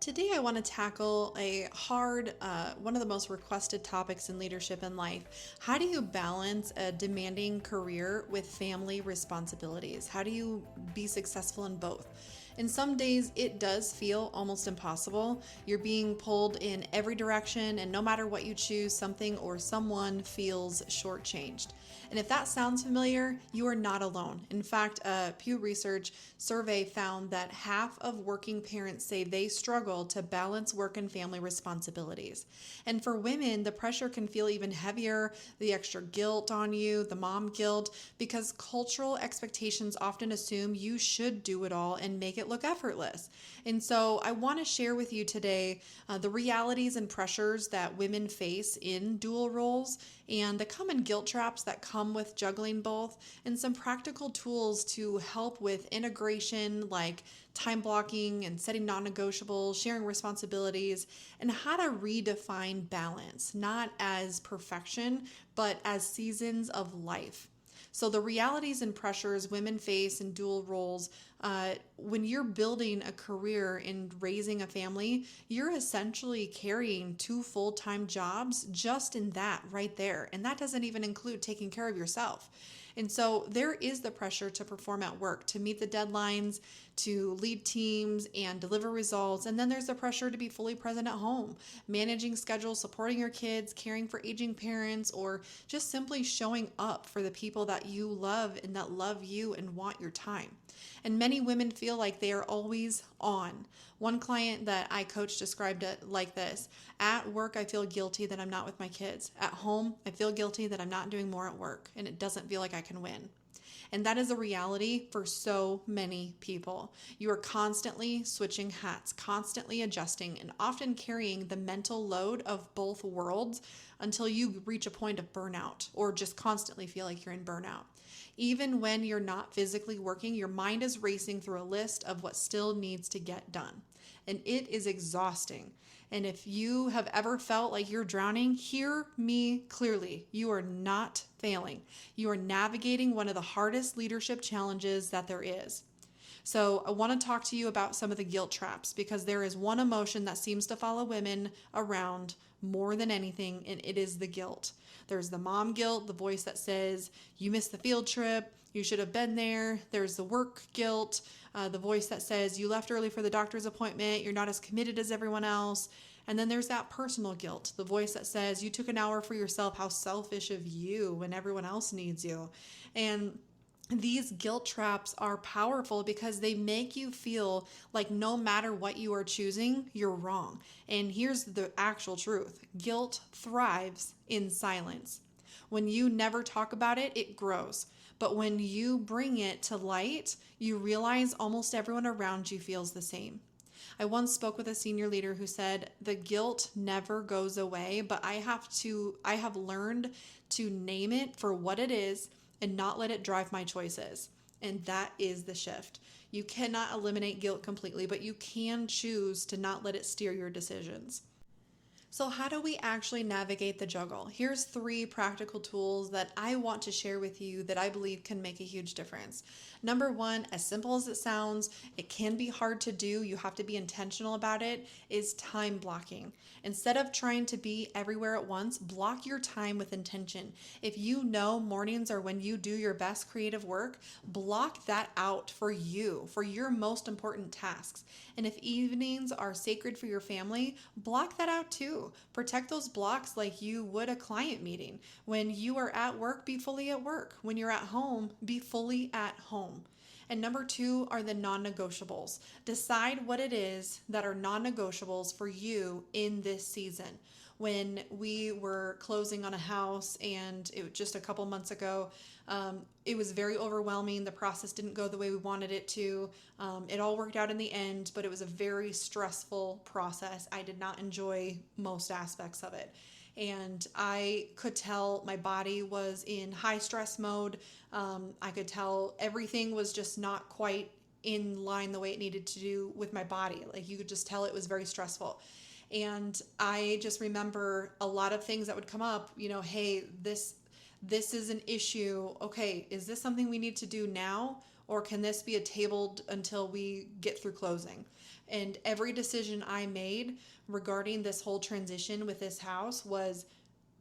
Today, I want to tackle one of the most requested topics in leadership and life. How do you balance a demanding career with family responsibilities? How do you be successful in both? And some days it does feel almost impossible. You're being pulled in every direction, and no matter what you choose, something or someone feels shortchanged. And if that sounds familiar, you are not alone. In fact, a Pew Research survey found that half of working parents say they struggle to balance work and family responsibilities. And for women, the pressure can feel even heavier, the extra guilt on you, the mom guilt, because cultural expectations often assume you should do it all and make it look effortless. And so I want to share with you today the realities and pressures that women face in dual roles and the common guilt traps that come with juggling both, and some practical tools to help with integration like time blocking and setting non-negotiables, sharing responsibilities, and how to redefine balance, not as perfection, but as seasons of life. So, the realities and pressures women face in dual roles, when you're building a career and raising a family, you're essentially carrying two full-time jobs just in that right there. And that doesn't even include taking care of yourself. And so there is the pressure to perform at work, to meet the deadlines, to lead teams and deliver results. And then there's the pressure to be fully present at home, managing schedules, supporting your kids, caring for aging parents, or just simply showing up for the people that you love and that love you and want your time. And many women feel like they are always on. One client that I coached described it like this: at work, I feel guilty that I'm not with my kids. At home, I feel guilty that I'm not doing more at work, and it doesn't feel like I can win. And that is a reality for so many people. You are constantly switching hats, constantly adjusting, and often carrying the mental load of both worlds until you reach a point of burnout or just constantly feel like you're in burnout. Even when you're not physically working, your mind is racing through a list of what still needs to get done. And it is exhausting. And if you have ever felt like you're drowning, hear me clearly. You are not failing. You are navigating one of the hardest leadership challenges that there is. So I want to talk to you about some of the guilt traps, because there is one emotion that seems to follow women around more than anything, and it is the guilt. There's the mom guilt, the voice that says, you missed the field trip, you should have been there. There's the work guilt, the voice that says, you left early for the doctor's appointment, you're not as committed as everyone else. And then there's that personal guilt, the voice that says, you took an hour for yourself, how selfish of you when everyone else needs you. And these guilt traps are powerful because they make you feel like no matter what you are choosing, you're wrong. And here's the actual truth: guilt thrives in silence. When you never talk about it, it grows. But when you bring it to light, you realize almost everyone around you feels the same. I once spoke with a senior leader who said, the guilt never goes away, but I have learned to name it for what it is and not let it drive my choices. And that is the shift. You cannot eliminate guilt completely, but you can choose to not let it steer your decisions. So how do we actually navigate the juggle? Here's 3 practical tools that I want to share with you that I believe can make a huge difference. Number 1, as simple as it sounds, it can be hard to do, you have to be intentional about it, is time blocking. Instead of trying to be everywhere at once, block your time with intention. If you know mornings are when you do your best creative work, block that out for you, for your most important tasks. And if evenings are sacred for your family, block that out too. Protect those blocks like you would a client meeting. When you are at work, be fully at work. When you're at home, be fully at home. And number 2 are the non-negotiables. Decide what it is that are non-negotiables for you in this season. When we were closing on a house, and it was just a couple months ago, it was very overwhelming. The process didn't go the way we wanted it to. It all worked out in the end, but it was a very stressful process. I did not enjoy most aspects of it. And I could tell my body was in high stress mode. I could tell everything was just not quite in line the way it needed to do with my body. Like, you could just tell it was very stressful. And I just remember a lot of things that would come up, hey, this is an issue. Okay, is this something we need to do now? Or can this be tabled until we get through closing? And every decision I made regarding this whole transition with this house was,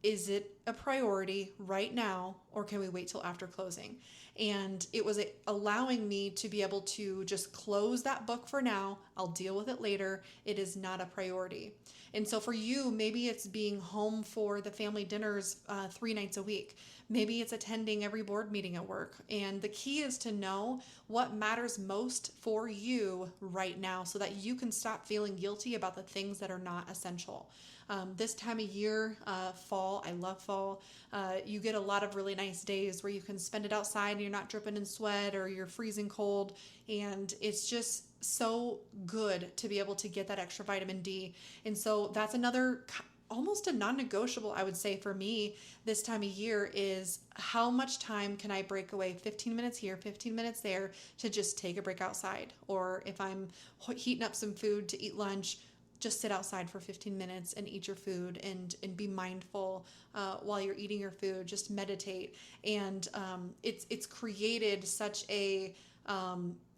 is it a priority right now, or can we wait till after closing? And it was allowing me to be able to just close that book for now. I'll deal with it later. It is not a priority. And so for you, maybe it's being home for the family dinners 3 nights a week. Maybe it's attending every board meeting at work. And the key is to know what matters most for you right now so that you can stop feeling guilty about the things that are not essential. This time of year, fall, I love fall. You get a lot of really nice days where you can spend it outside and you're not dripping in sweat or you're freezing cold. And it's just so good to be able to get that extra vitamin D. And so that's another almost a non-negotiable, I would say, for me this time of year is how much time can I break away, 15 minutes here, 15 minutes there, to just take a break outside. Or if I'm heating up some food to eat lunch, just sit outside for 15 minutes and eat your food and be mindful while you're eating your food. Just meditate. And it's created such a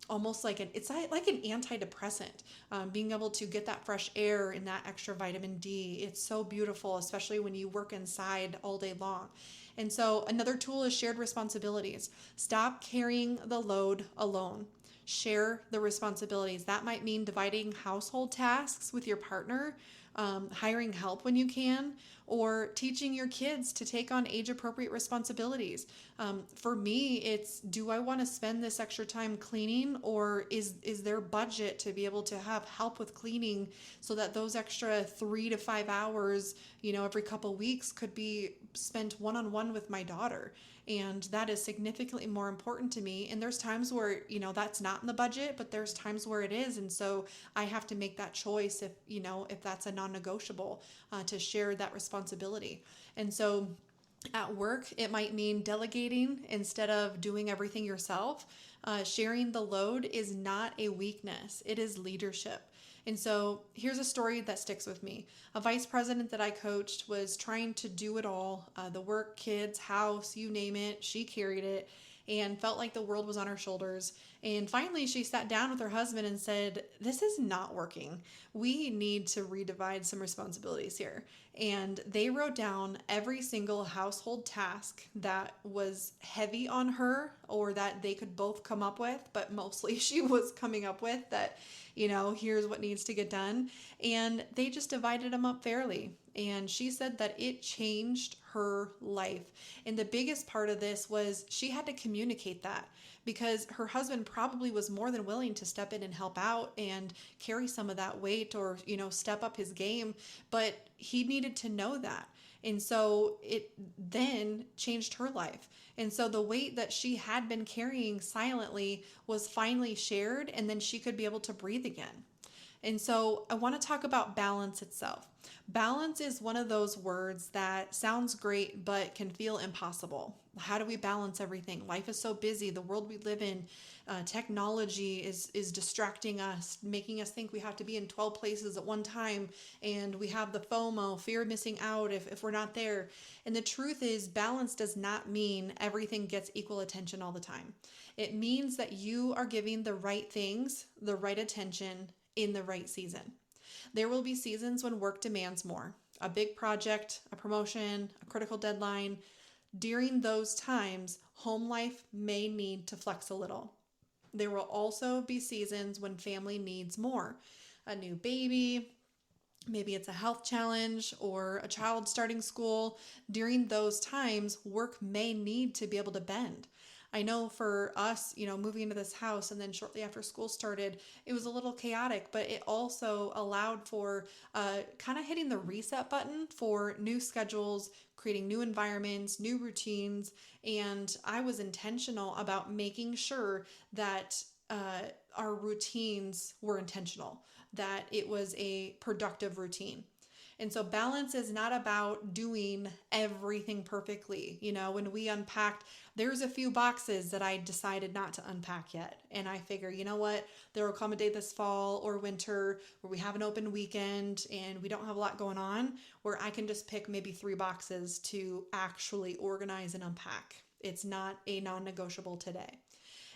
almost like it's like an antidepressant. Being able to get that fresh air and that extra vitamin D, it's so beautiful, especially when you work inside all day long. And so another tool is shared responsibilities. Stop carrying the load alone. Share the responsibilities. That might mean dividing household tasks with your partner, hiring help when you can, or teaching your kids to take on age-appropriate responsibilities. For me, it's, do I want to spend this extra time cleaning, or is there budget to be able to have help with cleaning so that those extra 3 to 5 hours, every couple weeks could be spent one-on-one with my daughter? And that is significantly more important to me. And there's times where, that's not in the budget, but there's times where it is. And so I have to make that choice if that's a non-negotiable, to share that responsibility. And so at work, it might mean delegating instead of doing everything yourself. Sharing the load is not a weakness. It is leadership. And so here's a story that sticks with me. A vice president that I coached was trying to do it all, the work, kids, house, you name it. She carried it and felt like the world was on her shoulders. And finally, she sat down with her husband and said, this is not working. We need to redivide some responsibilities here. And they wrote down every single household task that was heavy on her or that they could both come up with, but mostly she was coming up with that, here's what needs to get done. And they just divided them up fairly. And she said that it changed her life. And the biggest part of this was she had to communicate that, because her husband probably was more than willing to step in and help out and carry some of that weight or, step up his game. But he needed to know that. And so it then changed her life. And so the weight that she had been carrying silently was finally shared, and then she could be able to breathe again. And so I want to talk about balance itself. Balance is one of those words that sounds great, but can feel impossible. How do we balance everything? Life is so busy. The world we live in, technology is distracting us, making us think we have to be in 12 places at one time. And we have the FOMO, fear of missing out if we're not there. And the truth is, balance does not mean everything gets equal attention all the time. It means that you are giving the right things, the right attention in the right season. There will be seasons when work demands more, a big project, a promotion, a critical deadline. During those times, home life may need to flex a little. There will also be seasons when family needs more, a new baby, maybe it's a health challenge or a child starting school. During those times, work may need to be able to bend. I know for us, moving into this house and then shortly after school started, it was a little chaotic, but it also allowed for kind of hitting the reset button for new schedules, creating new environments, new routines. And I was intentional about making sure that our routines were intentional, that it was a productive routine. And so balance is not about doing everything perfectly. When we unpacked, there's a few boxes that I decided not to unpack yet. And I figure, what, there will come a day this fall or winter where we have an open weekend and we don't have a lot going on, where I can just pick maybe 3 boxes to actually organize and unpack. It's not a non-negotiable today.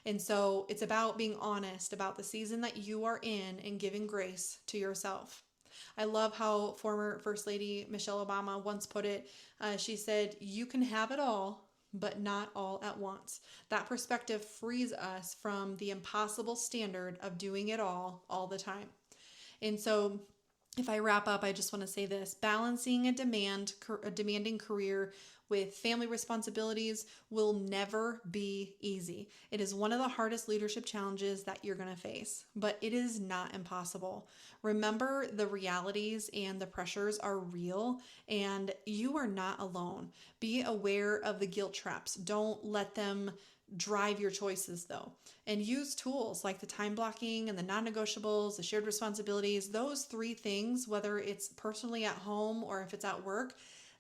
And so it's about being honest about the season that you are in and giving grace to yourself. I love how former First Lady Michelle Obama once put it. She said, "You can have it all, but not all at once." That perspective frees us from the impossible standard of doing it all the time. And so if I wrap up, I just want to say this: balancing a demanding career with family responsibilities will never be easy. It is one of the hardest leadership challenges that you're going to face, but it is not impossible. Remember, the realities and the pressures are real, and you are not alone. Be aware of the guilt traps. Don't let them drive your choices, though, and use tools like the time blocking and the non-negotiables, the shared responsibilities. Those three things, whether it's personally at home or if it's at work,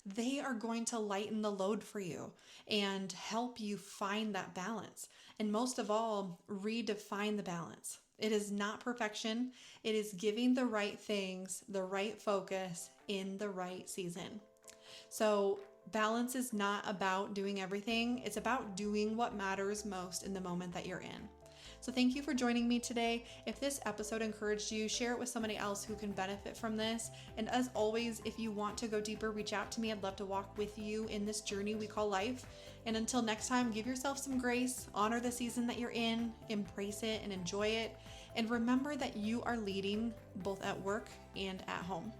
they are going to lighten the load for you and help you find that balance. And most of all, redefine the balance. It is not perfection. It is giving the right things, the right focus in the right season. So balance is not about doing everything. It's about doing what matters most in the moment that you're in. So thank you for joining me today. If this episode encouraged you, share it with somebody else who can benefit from this. And as always, if you want to go deeper, reach out to me. I'd love to walk with you in this journey we call life. And until next time, give yourself some grace, honor the season that you're in, embrace it and enjoy it. And remember that you are leading both at work and at home.